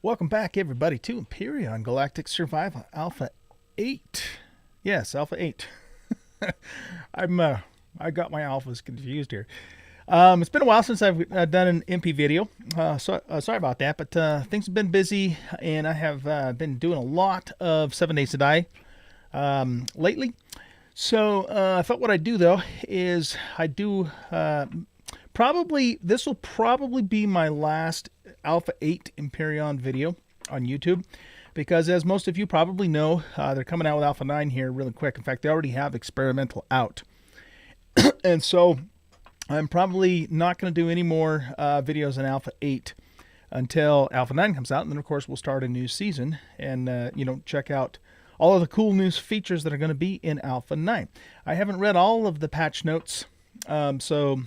Welcome back, everybody, to Empyrion Galactic Survival Alpha 8. Yes, Alpha 8. I got my alphas confused here. It's been a while since I've done an MP video, sorry about that, but things have been busy, and I have been doing a lot of 7 Days to Die lately. So I thought what I'd do, though, is I do this will probably be my last Alpha 8 Empyrion video on YouTube, because as most of you probably know, they're coming out with Alpha 9 here really quick. In fact, they already have experimental out. And so I'm probably not going to do any more videos on Alpha 8 until Alpha 9 comes out. And then, of course, we'll start a new season and, check out all of the cool new features that are going to be in Alpha 9. I haven't read all of the patch notes, so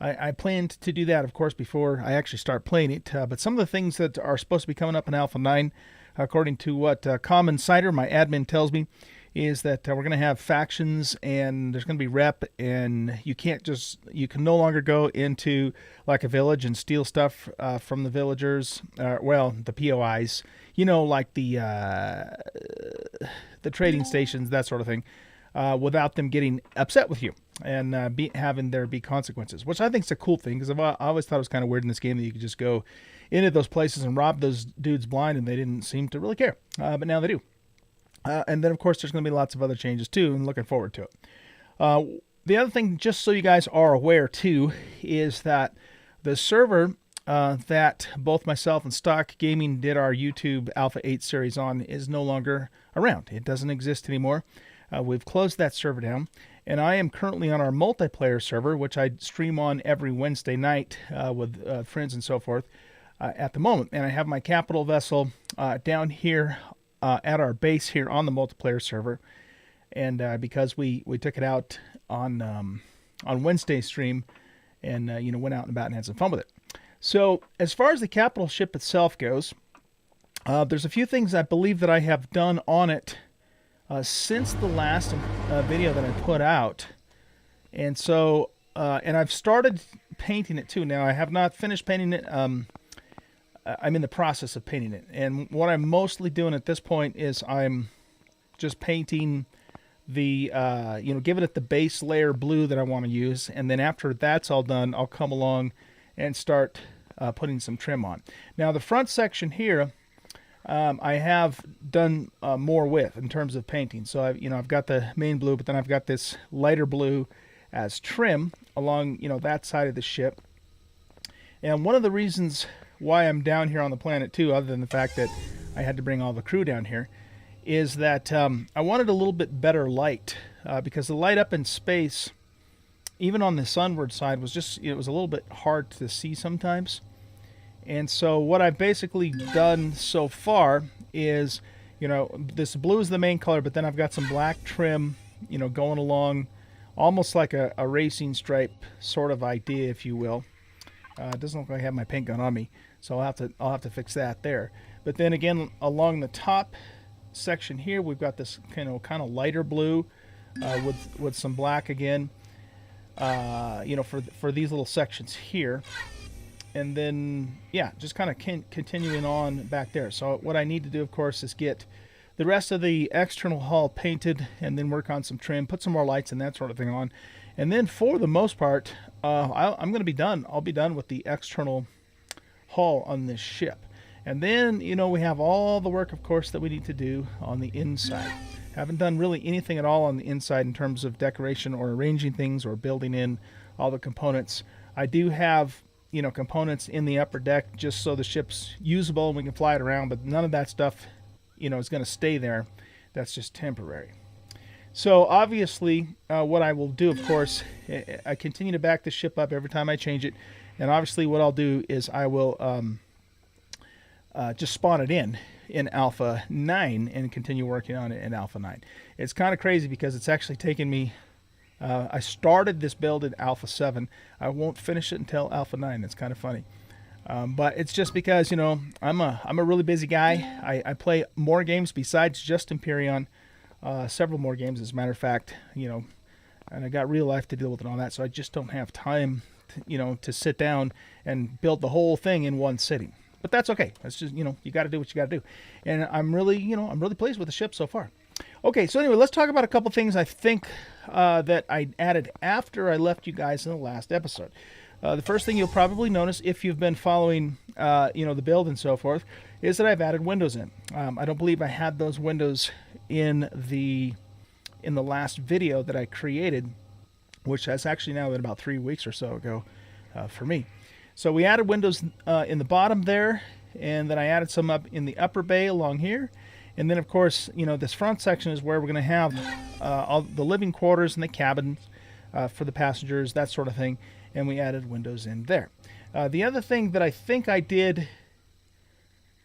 I planned to do that, of course, before I actually start playing it. But some of the things that are supposed to be coming up in Alpha 9, according to what Common Cider, my admin, tells me, is that we're going to have factions, and there's going to be rep, and you can no longer go into like a village and steal stuff from the villagers, the POIs, like the trading stations, that sort of thing, without them getting upset with you and having there be consequences, which I think is a cool thing, because I always thought it was kind of weird in this game that you could just go into those places and rob those dudes blind, and they didn't seem to really care, but now they do. And then, of course, there's going to be lots of other changes, too, and looking forward to it. The other thing, just so you guys are aware, too, is that the server that both myself and Stock Gaming did our YouTube Alpha 8 series on is no longer around. It doesn't exist anymore. We've closed that server down, and I am currently on our multiplayer server, which I stream on every Wednesday night with friends and so forth at the moment. And I have my capital vessel down here at our base here on the multiplayer server, and because we took it out on Wednesday stream, and went out and about and had some fun with it. So as far as the capital ship itself goes, there's a few things I believe that I have done on it since the last video that I put out, and so and I've started painting it too. Now I have not finished painting it. I'm in the process of painting it, and what I'm mostly doing at this point is I'm just painting the giving it the base layer blue that I want to use, and then after that's all done, I'll come along and start putting some trim on. Now the front section here, I have done more with in terms of painting. So I've got the main blue, but then I've got this lighter blue as trim along that side of the ship. And one of the reasons why I'm down here on the planet too, other than the fact that I had to bring all the crew down here, is that I wanted a little bit better light, because the light up in space, even on the sunward side, was just, it was a little bit hard to see sometimes. And so what I've basically done so far is, this blue is the main color, but then I've got some black trim, going along, almost like a racing stripe sort of idea, if you will. It doesn't look like I have my paint gun on me, so I'll have to fix that there. But then again, along the top section here, we've got this kind of lighter blue with some black again, for these little sections here. And then, yeah, just kind of continuing on back there. So what I need to do, of course, is get the rest of the external hull painted, and then work on some trim, put some more lights and that sort of thing on. And then for the most part, I'm going to be done. I'll be done with the external hull on this ship. And then, we have all the work, of course, that we need to do on the inside. Haven't done really anything at all on the inside in terms of decoration or arranging things or building in all the components. I do have components in the upper deck just so the ship's usable and we can fly it around, but none of that stuff, is going to stay there. That's just temporary. So obviously, what I will do, of course, I continue to back the ship up every time I change it, and obviously what I'll do is I will just spawn it in Alpha 9 and continue working on it in Alpha 9. It's kind of crazy because it's actually taken me, I started this build in Alpha 7. I won't finish it until Alpha 9. It's kind of funny. But it's just because, I'm a really busy guy. I play more games besides just Empyrion, several more games, as a matter of fact, and I got real life to deal with and all that, so I just don't have time, to sit down and build the whole thing in one sitting. But that's okay. That's just, you got to do what you got to do. And I'm really, I'm really pleased with the ship so far. Okay, so anyway, let's talk about a couple things I think that I added after I left you guys in the last episode. The first thing you'll probably notice if you've been following, the build and so forth, is that I've added windows in. I don't believe I had those windows in the last video that I created, which has actually now been about 3 weeks or so ago for me. So we added windows in the bottom there, and then I added some up in the upper bay along here. And then, of course, this front section is where we're going to have all the living quarters and the cabins for the passengers, that sort of thing. And we added windows in there. The other thing that I think I did,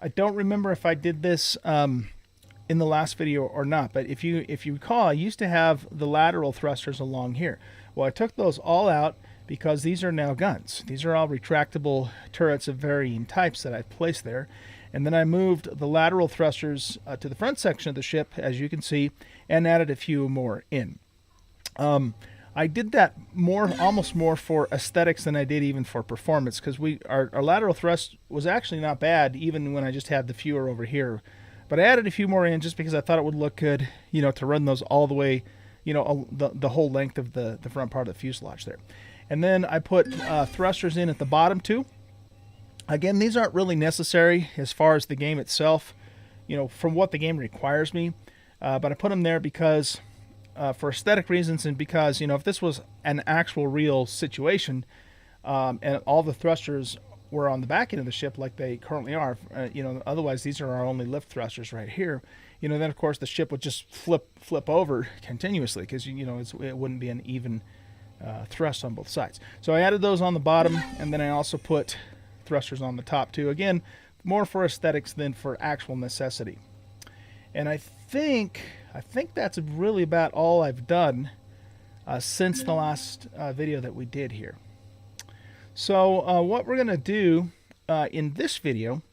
I don't remember if I did this in the last video or not, but if you recall, I used to have the lateral thrusters along here. Well, I took those all out because these are now guns. These are all retractable turrets of varying types that I've placed there. And then I moved the lateral thrusters to the front section of the ship, as you can see, and added a few more in. I did that almost more for aesthetics than I did even for performance, because our lateral thrust was actually not bad, even when I just had the fewer over here. But I added a few more in just because I thought it would look good, to run those all the way, the whole length of the front part of the fuselage there. And then I put thrusters in at the bottom too. Again, these aren't really necessary as far as the game itself, from what the game requires me. But I put them there because, for aesthetic reasons, and because, if this was an actual real situation, and all the thrusters were on the back end of the ship like they currently are, otherwise these are our only lift thrusters right here, then of course the ship would just flip over continuously because, it wouldn't be an even thrust on both sides. So I added those on the bottom, and then I also put thrusters on the top too. Again, more for aesthetics than for actual necessity. And I think that's really about all I've done since the last video that we did here. So what we're going to do in this video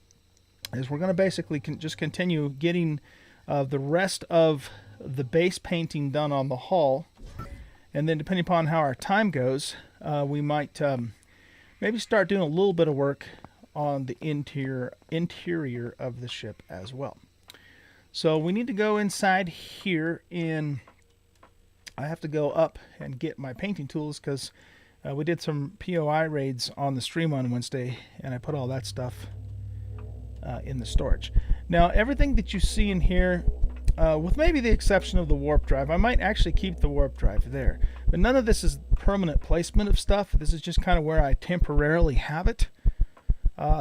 is we're going to basically just continue getting the rest of the base painting done on the hull. And then depending upon how our time goes, we might maybe start doing a little bit of work on the interior of the ship as well. So we need to go inside here, and I have to go up and get my painting tools because we did some POI raids on the stream on Wednesday, and I put all that stuff in the storage. Now everything that you see in here, with maybe the exception of the warp drive, I might actually keep the warp drive there. But none of this is permanent placement of stuff. This is just kind of where I temporarily have it.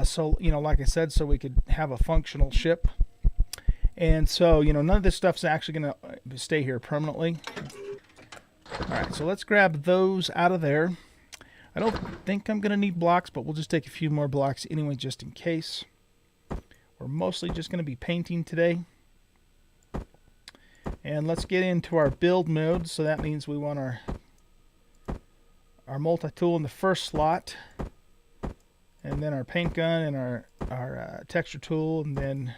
So, like I said, so we could have a functional ship. And so, none of this stuff's actually going to stay here permanently. All right, so let's grab those out of there. I don't think I'm going to need blocks, but we'll just take a few more blocks anyway, just in case. We're mostly just going to be painting today. And let's get into our build mode. So that means we want our multi-tool in the first slot, and then our paint gun and our texture tool, and then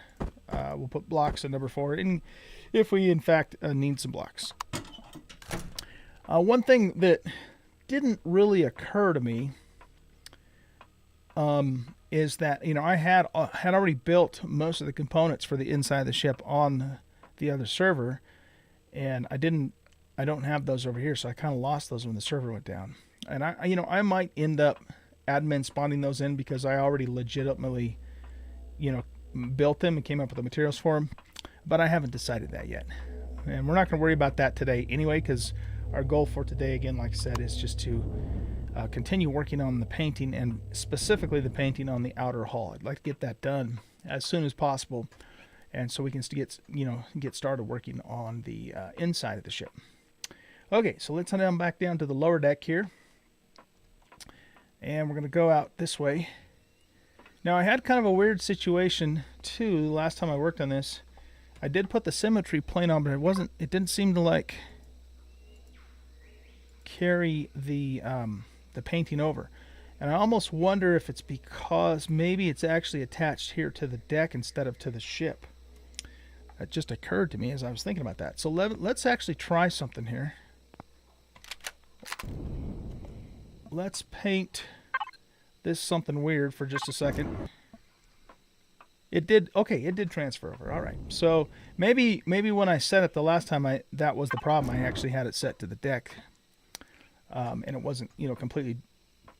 we'll put blocks in number 4, and if we in fact need some blocks. One thing that didn't really occur to me is that I had already built most of the components for the inside of the ship on the other server, and I don't have those over here, so I kind of lost those when the server went down. And I might end up admin spawning those in because I already legitimately built them and came up with the materials for them, but I haven't decided that yet, and we're not going to worry about that today anyway, because our goal for today, again, like I said, is just to continue working on the painting, and specifically the painting on the outer hull. I'd like to get that done as soon as possible, and so we can get started working on the inside of the ship. Okay, so let's head on back down to the lower deck here, and we're going to go out this way. Now, I had kind of a weird situation too last time I worked on this. I did put the symmetry plane on, but it didn't seem to carry the painting over. And I almost wonder if it's because maybe it's actually attached here to the deck instead of to the ship. That just occurred to me as I was thinking about that. So let's actually try something here. Let's paint this something weird for just a second. It did. Okay, it did transfer over. All right. So maybe when I set it the last time, that was the problem. I actually had it set to the deck, and it wasn't completely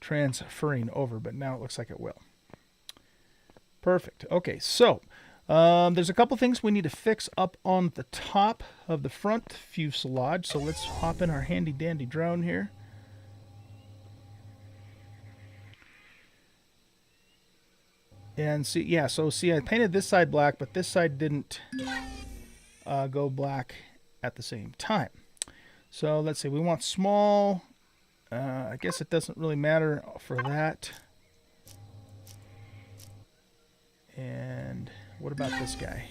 transferring over. But now it looks like it will. Perfect. Okay, so there's a couple things we need to fix up on the top of the front fuselage. So let's hop in our handy dandy drone here. And see, yeah, so see, I painted this side black, but this side didn't go black at the same time. So let's see, we want small. I guess it doesn't really matter for that. And what about this guy?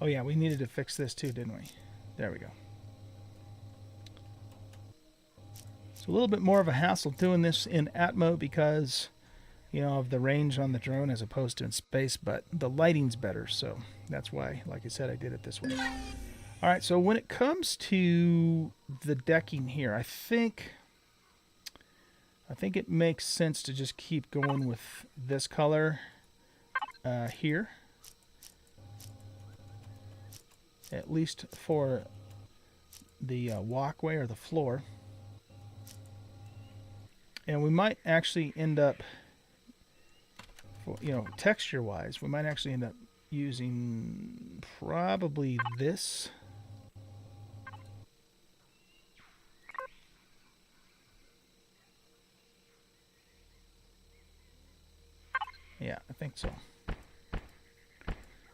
Oh yeah, we needed to fix this too, didn't we? There we go. It's a little bit more of a hassle doing this in Atmo because, of the range on the drone as opposed to in space, but the lighting's better, so that's why, like I said, I did it this way. All right, so when it comes to the decking here, I think it makes sense to just keep going with this color here, at least for the walkway or the floor. And we might actually end up, texture wise, we might actually end up using probably this. Yeah, I think so.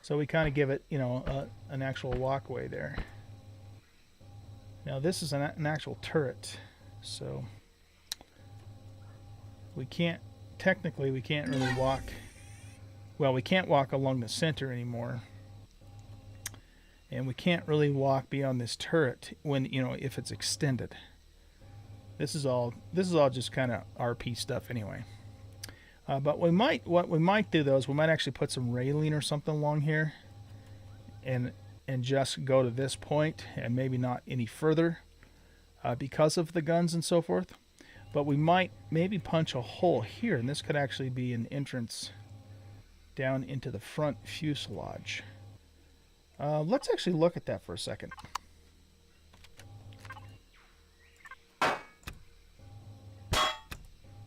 So we kind of give it, an actual walkway there. Now this is an actual turret, so we can't really walk. Well, we can't walk along the center anymore, and we can't really walk beyond this turret when if it's extended. This is all just kind of RP stuff anyway. But what we might do though is we might actually put some railing or something along here, and just go to this point and maybe not any further because of the guns and so forth. But we might maybe punch a hole here, and this could actually be an entrance down into the front fuselage. Let's actually look at that for a second.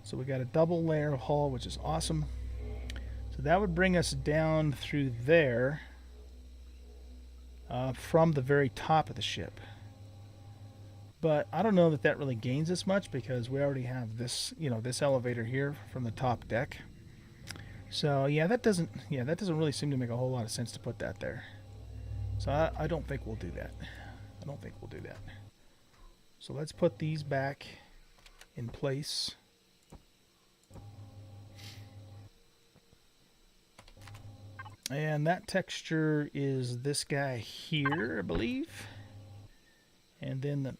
So we got a double layer hull, which is awesome. So that would bring us down through there from the very top of the ship. But I don't know that really gains us much because we already have this, this elevator here from the top deck. So yeah, that doesn't really seem to make a whole lot of sense to put that there. So I don't think we'll do that. So let's put these back in place. And that texture is this guy here, I believe. And then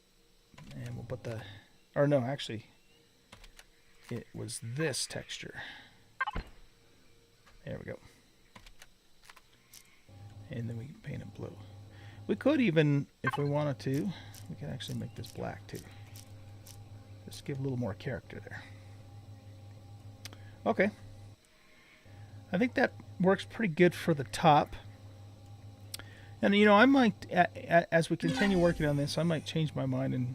we'll put actually, it was this texture. There we go. And then we can paint it blue. We could even, if we wanted to, we can actually make this black too. Just give a little more character there. Okay. I think that works pretty good for the top. And I might, as we continue working on this, I might change my mind and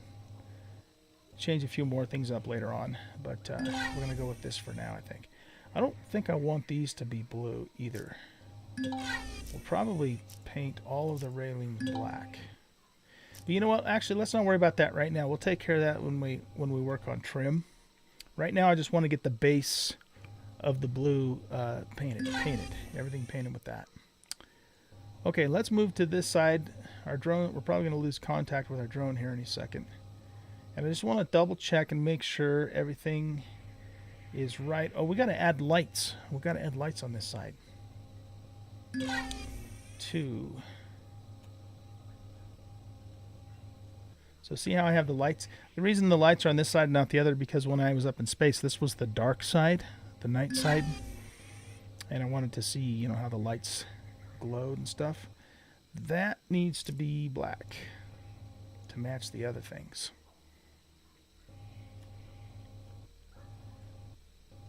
change a few more things up later on. But we're going to go with this for now, I think. I don't think I want these to be blue either. We'll probably paint all of the railings black. But you know what? Actually, let's not worry about that right now. We'll take care of that when we work on trim. Right now, I just want to get the base of the blue painted. Everything painted with that. Okay, let's move to this side. Our drone, we're probably going to lose contact with our drone here in a second. And I just want to double check and make sure everything is right. Oh, we got to add lights. We got to add lights on this side. 2. So see how I have the lights? The reason the lights are on this side and not the other, because when I was up in space, this was the dark side, the night side. And I wanted to see, how the lights glowed and stuff. That needs to be black to match the other things.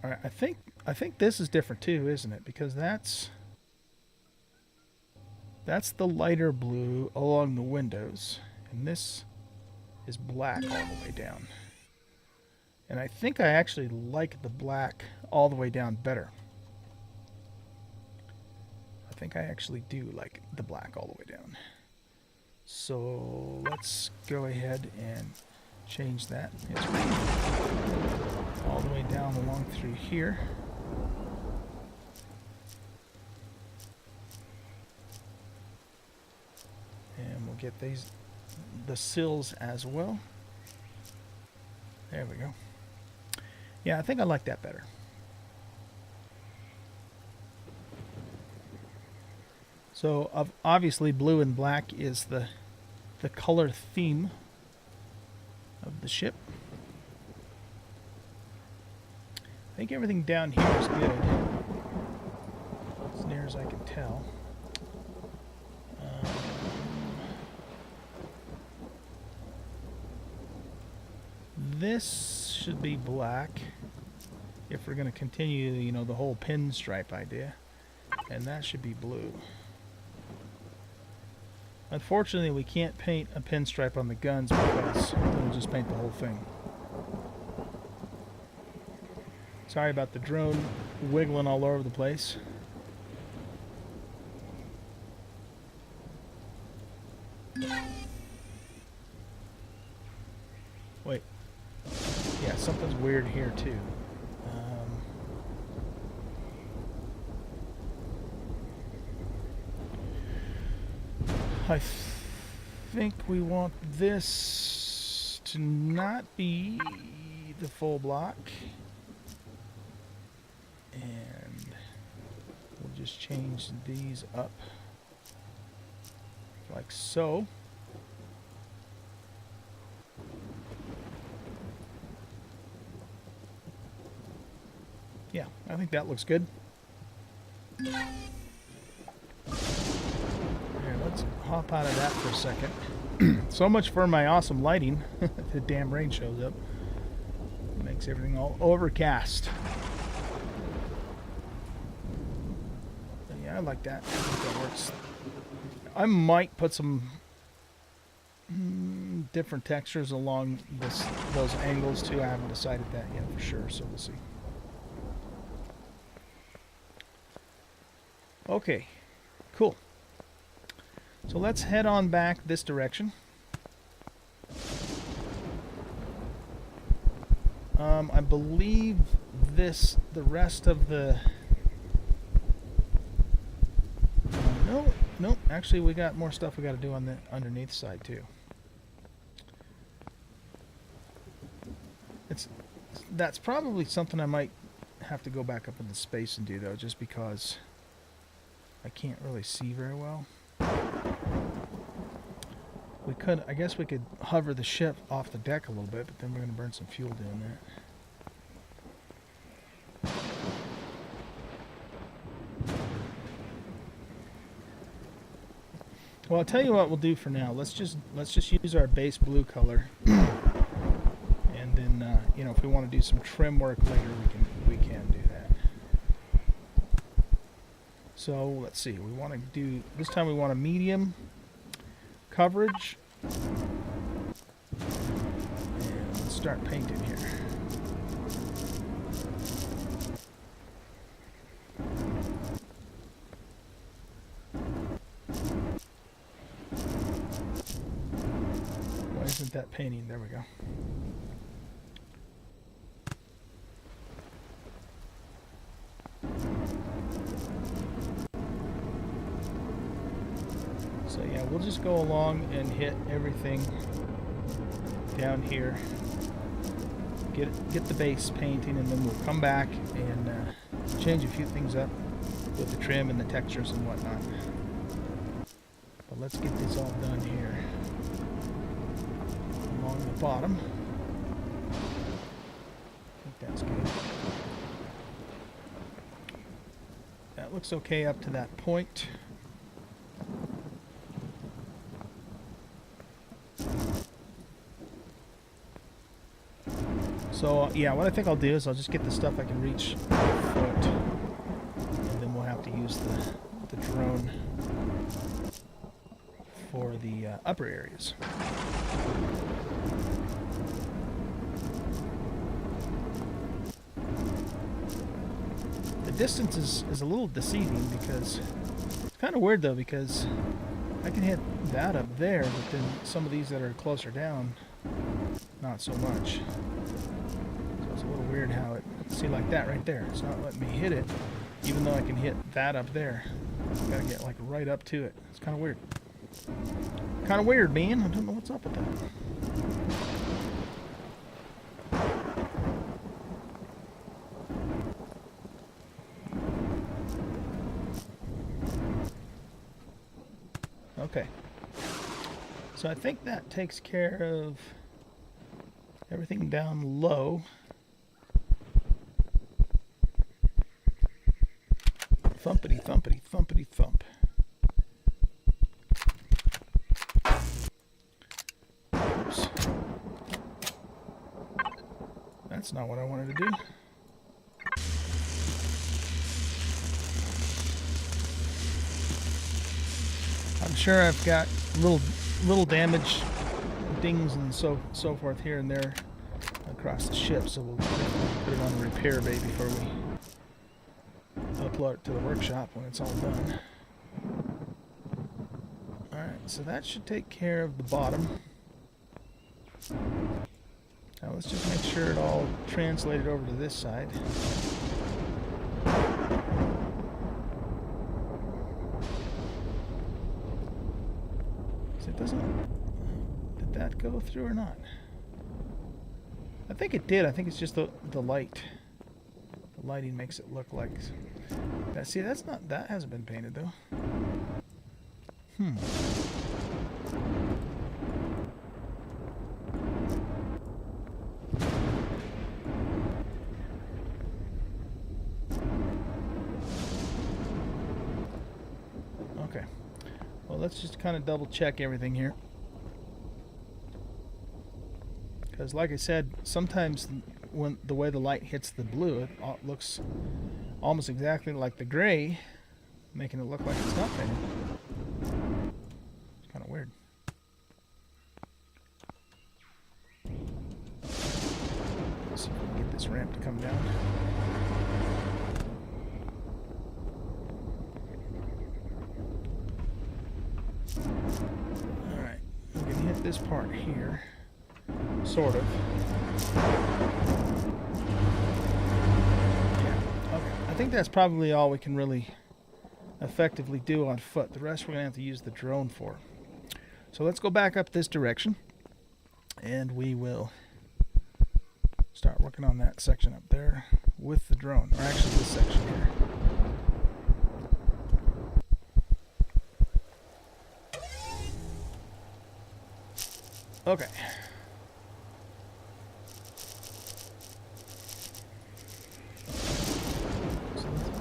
All right, I think this is different too, isn't it? Because that's That's the lighter blue along the windows. And this is black all the way down. And I think I actually like the black all the way down better. I think I actually do like the black all the way down. So let's go ahead and change that. It's all the way down along through here. And we'll get the sills as well. There we go. Yeah, I think I like that better. So obviously blue and black is the color theme of the ship. I think everything down here is good, as near as I can tell. This should be black if we're going to continue, you know, the whole pinstripe idea, and that should be blue. Unfortunately, we can't paint a pinstripe on the guns because we'll just paint the whole thing. Sorry about the drone wiggling all over the place. Wait. Yeah, something's weird here too. I think we want this to not be the full block. And we'll just change these up like so. Yeah, I think that looks good. Let's hop out of that for a second. So much for my awesome lighting. The damn rain shows up. It makes everything all overcast. But yeah, I like that. I think that works. I might put some different textures along those angles too. I haven't decided that yet for sure, so we'll see. Okay, cool. So let's head on back this direction. I believe the rest of the... Nope, actually we got more stuff we got to do on the underneath side too. That's probably something I might have to go back up into space and do though, just because I can't really see very well. I guess we could hover the ship off the deck a little bit, but then we're going to burn some fuel doing that. Well, I'll tell you what we'll do for now. Let's just use our base blue color, and then you know, if we want to do some trim work later, we can do that. So let's see. We want to do this time. We want a medium coverage, and let's start painting here. Why isn't that painting? There we go. So yeah, we'll just go along and hit everything down here. Get the base painting, and then we'll come back and change a few things up with the trim and the textures and whatnot. But let's get this all done here along the bottom. I think that's good. That looks okay up to that point. So yeah, what I think I'll do is I'll just get the stuff I can reach with a foot, and then we'll have to use the drone for the upper areas. The distance is a little deceiving because it's kind of weird though, because I can hit that up there, but then some of these that are closer down, not so much. So it's a little weird how it, see, like that right there, it's not letting me hit it, even though I can hit that up there. I've got to get like right up to it. It's kind of weird. Kind of weird, man. I don't know what's up with that. Okay. So I think that takes care of everything down low. Thumpity, thumpity, thumpity, thump. Oops. That's not what I wanted to do. I'm sure I've got little damage, dings and so forth here and there across the ship, so we'll put it on the repair bay before we upload it to the workshop when it's all done. Alright, so that should take care of the bottom. Now let's just make sure it all translated over to this side. So it doesn't... Did that go through or not? I think it did. I think it's just the light. The lighting makes it look like that. See, that's not, that hasn't been painted though. Okay. Well, let's just kind of double check everything here. Because like I said, sometimes when the way the light hits the blue, it looks almost exactly like the gray, making it look like it's not painted. It's kind of weird. Let's see if we can get this ramp to come down. Alright, we can hit this part here. Sort of. Yeah, okay. I think that's probably all we can really effectively do on foot. The rest we're going to have to use the drone for. So let's go back up this direction, and we will start working on that section up there with the drone, or actually this section here. Okay.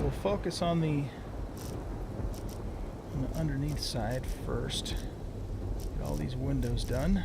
We'll focus on the underneath side first. Get all these windows done.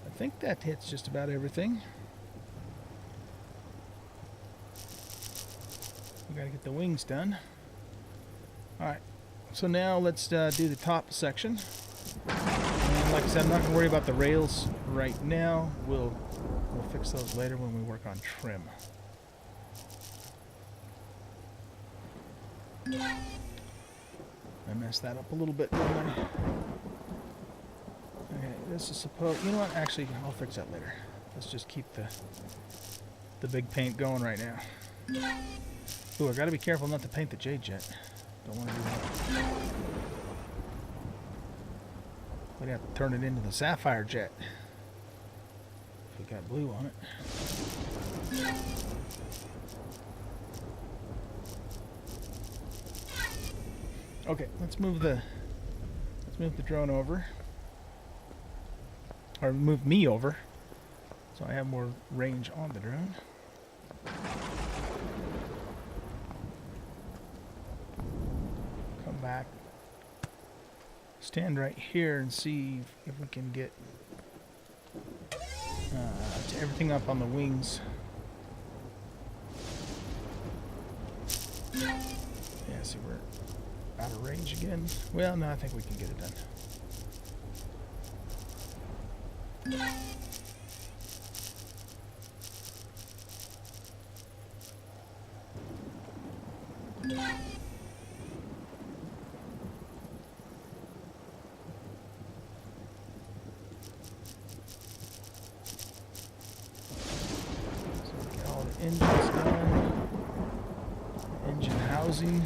I think that hits just about everything. We gotta get the wings done. Alright, so now let's do the top section. And like I said, I'm not gonna worry about the rails right now. We'll fix those later when we work on trim. I messed that up a little bit, didn't I? Okay, this is supposed... You know what? Actually, I'll fix that later. Let's just keep the big paint going right now. Ooh, I gotta be careful not to paint the Jade Jet. Don't want to do that. We'd have to turn it into the Sapphire Jet if we got blue on it. Okay, let's move the drone over, or move me over, so I have more range on the drone. Come back, stand right here, and see if we can get to everything up on the wings. Yeah, see, we're out of range again. Well, no, I think we can get it done. So get all the engines done. Engine housing.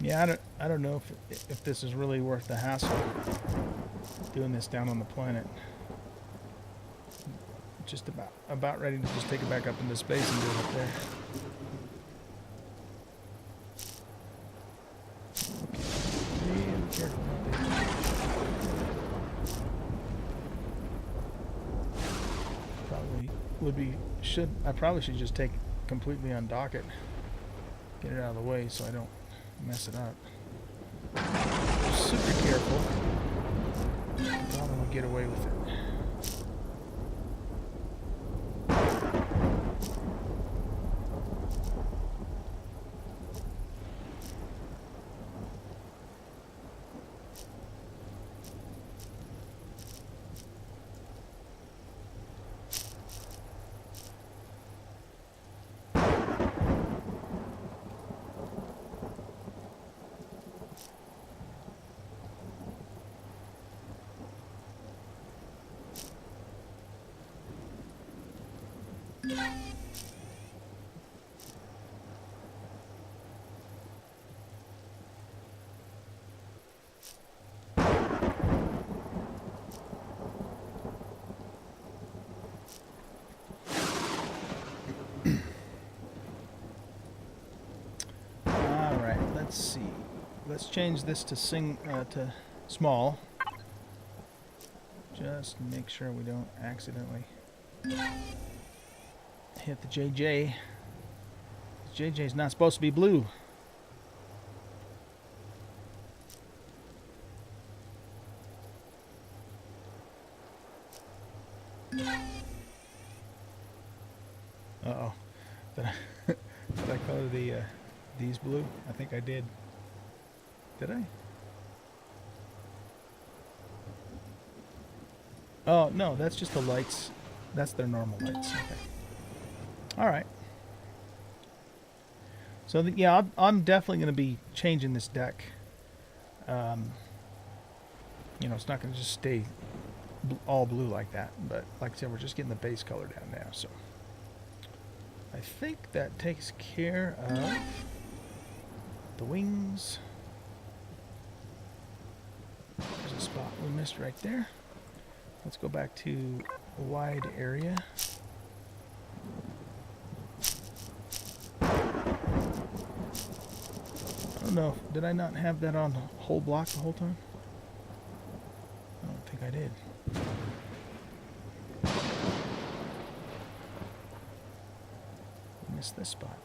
Yeah, I don't know if this is really worth the hassle doing this down on the planet. Just about ready to just take it back up into space and do it up there. Okay. Really careful out there. I probably should just take completely undock it. Get it out of the way so I don't mess it up. Super careful. Probably will get away with it. Let's see. Let's change this to small. Just to make sure we don't accidentally hit the JJ. JJ's not supposed to be blue. Uh-oh. Did I color these blue? I think I did. Did I? Oh, no, that's just the lights. That's their normal lights. Okay. All right. So, yeah, I'm definitely going to be changing this deck. You know, it's not going to just stay all blue like that. But, like I said, we're just getting the base color down now. So, I think that takes care of the wings. There's a spot we missed right there. Let's go back to a wide area. I don't know. Did I not have that on whole block the whole time? I don't think I did. Missed this spot.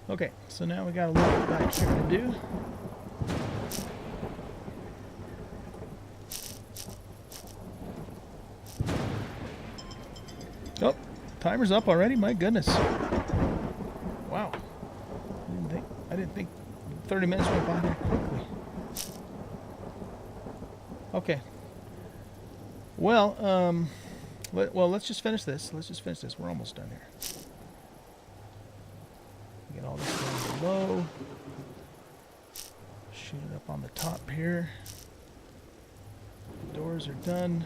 Okay, so now we got a little bit back here to do. Oh, timer's up already. My goodness! Wow, I didn't think 30 minutes went by that quickly. Okay. Well, let's just finish this. We're almost done here. Get all this done. below. Shoot it up on the top here. The doors are done.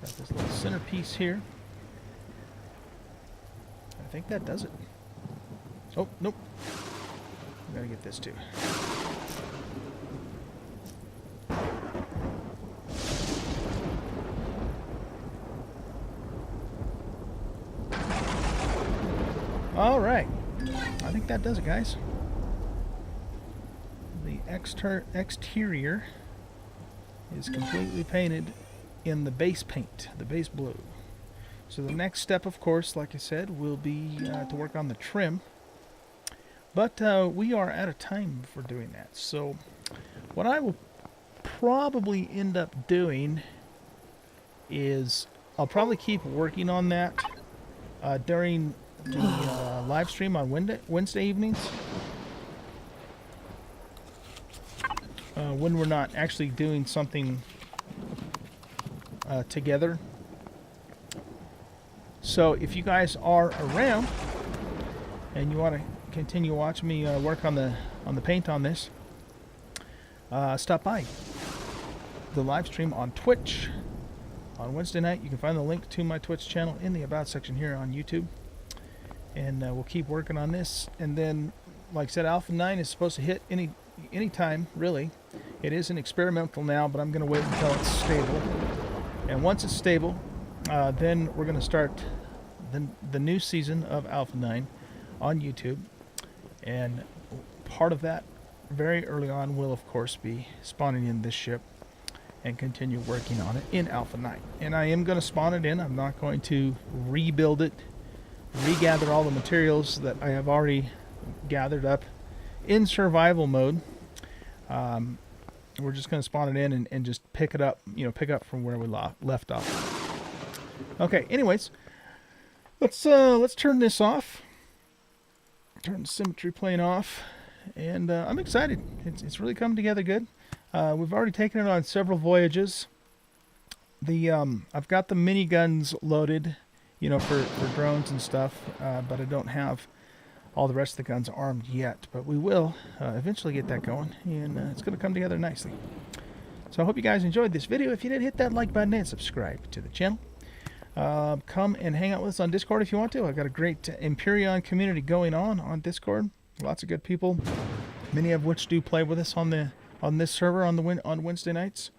Got this little centerpiece here. I think that does it. Oh, nope. I gotta get this too. All right. I think that does it, guys. The exterior is completely painted in the base paint, the base blue. So the next step, of course, like I said, will be to work on the trim. But we are out of time for doing that. So what I will probably end up doing is I'll probably keep working on that during the live stream on Wednesday evenings. When we're not actually doing something together. So if you guys are around and you want to continue watching me work on the paint on this, stop by the live stream on Twitch on Wednesday night. You can find the link to my Twitch channel in the About section here on YouTube, and we'll keep working on this. And then, like I said, Alpha 9 is supposed to hit any time, really. It is an experimental now, but I'm going to wait until it's stable. And once it's stable, then we're going to start the new season of Alpha 9 on YouTube. And part of that, very early on, will of course be spawning in this ship and continue working on it in Alpha 9. And I am going to spawn it in. I'm not going to rebuild it, regather all the materials that I have already gathered up in survival mode. We're just going to spawn it in and just pick it up, pick up from where we left off. Okay, anyways, let's turn this off. Turn the symmetry plane off, and I'm excited. It's really come together good. We've already taken it on several voyages. I've got the miniguns loaded, for drones and stuff, but I don't have all the rest of the guns armed yet. But we will eventually get that going, and it's going to come together nicely. So I hope you guys enjoyed this video. If you did, hit that like button and subscribe to the channel. Come and hang out with us on Discord if you want to. I've got a great Empyrion community going on Discord. Lots of good people, many of which do play with us on this server on Wednesday nights.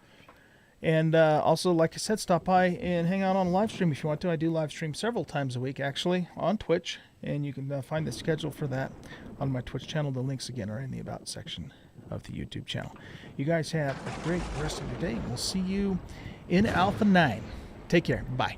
And also, like I said, stop by and hang out on a live stream if you want to. I do live stream several times a week, actually, on Twitch, and you can find the schedule for that on my Twitch channel. The links again are in the About section of the YouTube channel. You guys have a great rest of your day. We'll see you in Alpha 9. Take care. Bye.